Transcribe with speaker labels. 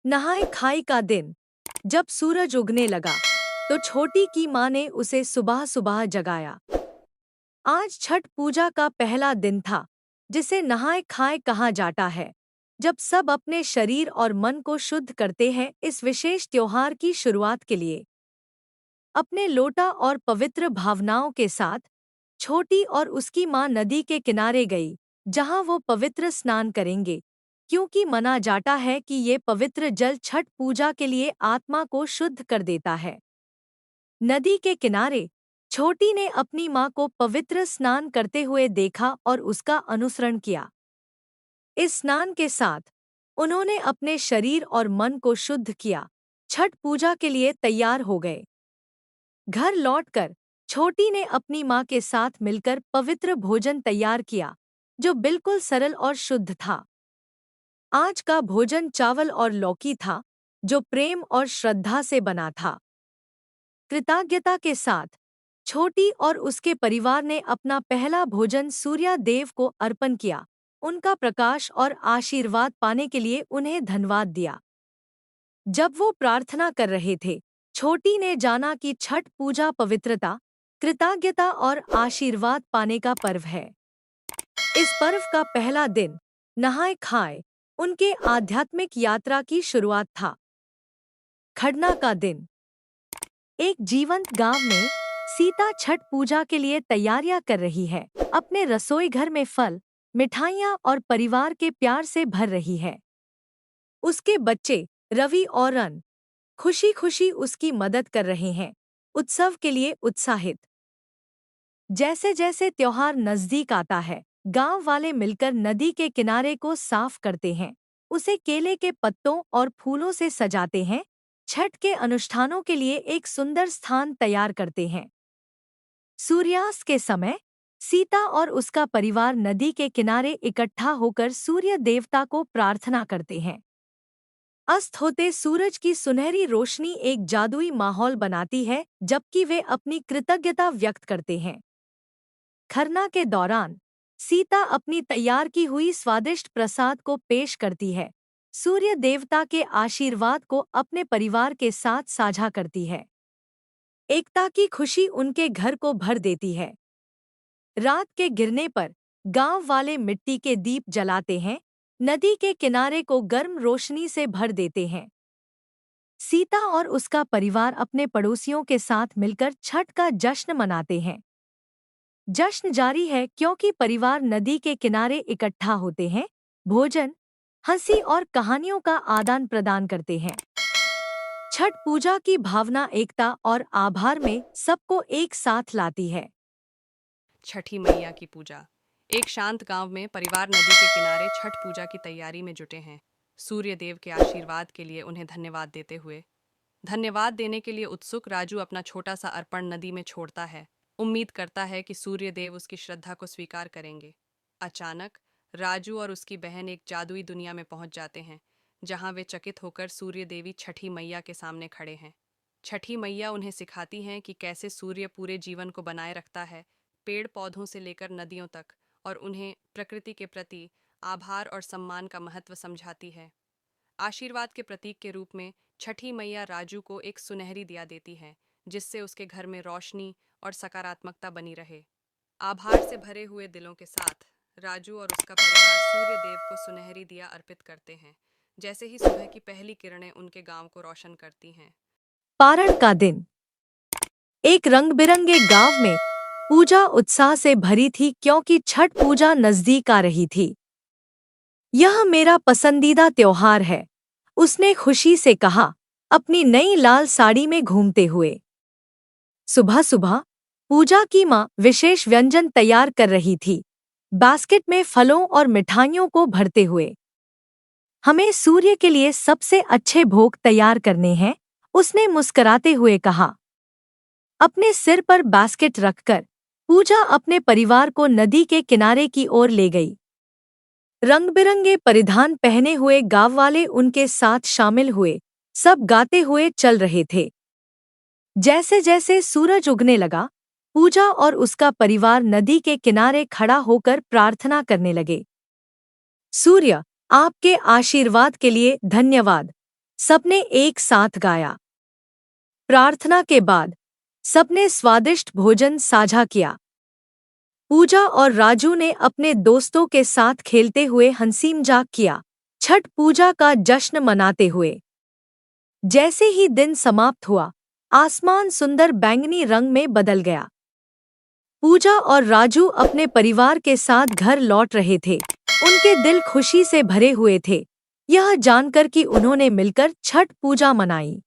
Speaker 1: नहाय खाई का दिन। जब सूरज उगने लगा तो छोटी की माँ ने उसे सुबह सुबह जगाया। आज छठ पूजा का पहला दिन था, जिसे नहाय खाए कहा जाता है, जब सब अपने शरीर और मन को शुद्ध करते हैं इस विशेष त्योहार की शुरुआत के लिए। अपने लोटा और पवित्र भावनाओं के साथ छोटी और उसकी माँ नदी के किनारे गई, जहाँ वो पवित्र स्नान करेंगे, क्योंकि माना जाता है कि ये पवित्र जल छठ पूजा के लिए आत्मा को शुद्ध कर देता है। नदी के किनारे छोटी ने अपनी माँ को पवित्र स्नान करते हुए देखा और उसका अनुसरण किया। इस स्नान के साथ उन्होंने अपने शरीर और मन को शुद्ध किया, छठ पूजा के लिए तैयार हो गए। घर लौटकर छोटी ने अपनी माँ के साथ मिलकर पवित्र भोजन तैयार किया, जो बिल्कुल सरल और शुद्ध था। आज का भोजन चावल और लौकी था, जो प्रेम और श्रद्धा से बना था। कृतज्ञता के साथ छोटी और उसके परिवार ने अपना पहला भोजन सूर्य देव को अर्पण किया, उनका प्रकाश और आशीर्वाद पाने के लिए उन्हें धन्यवाद दिया। जब वो प्रार्थना कर रहे थे, छोटी ने जाना कि छठ पूजा पवित्रता, कृतज्ञता और आशीर्वाद पाने का पर्व है। इस पर्व का पहला दिन नहाय खाए उनके आध्यात्मिक यात्रा की शुरुआत था। खड़ना का दिन। एक जीवंत गांव में सीता छठ पूजा के लिए तैयारियां कर रही है। अपने रसोई घर में फल, मिठाइयाँ और परिवार के प्यार से भर रही है। उसके बच्चे रवि और रन खुशी खुशी उसकी मदद कर रहे हैं, उत्सव के लिए उत्साहित। जैसे जैसे त्योहार नजदीक आता है, गांव वाले मिलकर नदी के किनारे को साफ करते हैं, उसे केले के पत्तों और फूलों से सजाते हैं, छठ के अनुष्ठानों के लिए एक सुंदर स्थान तैयार करते हैं। सूर्यास्त के समय सीता और उसका परिवार नदी के किनारे इकट्ठा होकर सूर्य देवता को प्रार्थना करते हैं। अस्त होते सूरज की सुनहरी रोशनी एक जादुई माहौल बनाती है, जबकि वे अपनी कृतज्ञता व्यक्त करते हैं। खरना के दौरान सीता अपनी तैयार की हुई स्वादिष्ट प्रसाद को पेश करती है, सूर्य देवता के आशीर्वाद को अपने परिवार के साथ साझा करती है। एकता की खुशी उनके घर को भर देती है। रात के गिरने पर गांव वाले मिट्टी के दीप जलाते हैं, नदी के किनारे को गर्म रोशनी से भर देते हैं। सीता और उसका परिवार अपने पड़ोसियों के साथ मिलकर छठ का जश्न मनाते हैं। जश्न जारी है क्योंकि परिवार नदी के किनारे इकट्ठा होते हैं, भोजन, हंसी और कहानियों का आदान प्रदान करते हैं। छठ पूजा की भावना एकता और आभार में सबको एक साथ लाती है।
Speaker 2: छठी मैया की पूजा। एक शांत गांव में परिवार नदी के किनारे छठ पूजा की तैयारी में जुटे हैं। सूर्य देव के आशीर्वाद के लिए उन्हें धन्यवाद देते हुए धन्यवाद देने के लिए उत्सुक राजू अपना छोटा सा अर्पण नदी में छोड़ता है। उम्मीद करता है कि सूर्य देव उसकी श्रद्धा को स्वीकार करेंगे। अचानक राजू और उसकी बहन एक जादुई दुनिया में पहुंच जाते हैं, जहां वे चकित होकर सूर्य देवी छठी मैया के सामने खड़े हैं। छठी मैया उन्हें सिखाती हैं कि कैसे सूर्य पूरे जीवन को बनाए रखता है, पेड़ पौधों से लेकर नदियों तक, और उन्हें प्रकृति के प्रति आभार और सम्मान का महत्व समझाती है। आशीर्वाद के प्रतीक के रूप में छठी मैया राजू को एक सुनहरी दिया देती है, जिससे उसके घर में रोशनी और सकारात्मकता बनी रहे। आभार से भरे हुए दिलों के साथ राजू और उसका परिवार सूर्य देव को सुनहरी दिया अर्पित करते हैं। जैसे ही सुबह की पहली किरणें उनके गांव को रोशन करती हैं।
Speaker 1: पारण का दिन। एक रंग बिरंगे गांव में पूजा उत्साह से भरी थी क्योंकि छठ पूजा नजदीक आ रही थी। यह मेरा पसंदीदा त्योहार है, उसने खुशी से कहा, अपनी नई लाल साड़ी में घूमते हुए। सुबह सुबह पूजा की माँ विशेष व्यंजन तैयार कर रही थी, बास्केट में फलों और मिठाइयों को भरते हुए। हमें सूर्य के लिए सबसे अच्छे भोग तैयार करने हैं, उसने मुस्कुराते हुए कहा। अपने सिर पर बास्केट रखकर पूजा अपने परिवार को नदी के किनारे की ओर ले गई। रंग-बिरंगे परिधान पहने हुए गांव वाले उनके साथ शामिल हुए, सब गाते हुए चल रहे थे। जैसे जैसे सूरज उगने लगा, पूजा और उसका परिवार नदी के किनारे खड़ा होकर प्रार्थना करने लगे। सूर्य, आपके आशीर्वाद के लिए धन्यवाद। सबने एक साथ गाया। प्रार्थना के बाद सबने स्वादिष्ट भोजन साझा किया। पूजा और राजू ने अपने दोस्तों के साथ खेलते हुए हंसी मजाक किया, छठ पूजा का जश्न मनाते हुए। जैसे ही दिन समाप्त हुआ, आसमान सुंदर बैंगनी रंग में बदल गया। पूजा और राजू अपने परिवार के साथ घर लौट रहे थे। उनके दिल खुशी से भरे हुए थे, यह जानकर कि उन्होंने मिलकर छठ पूजा मनाई।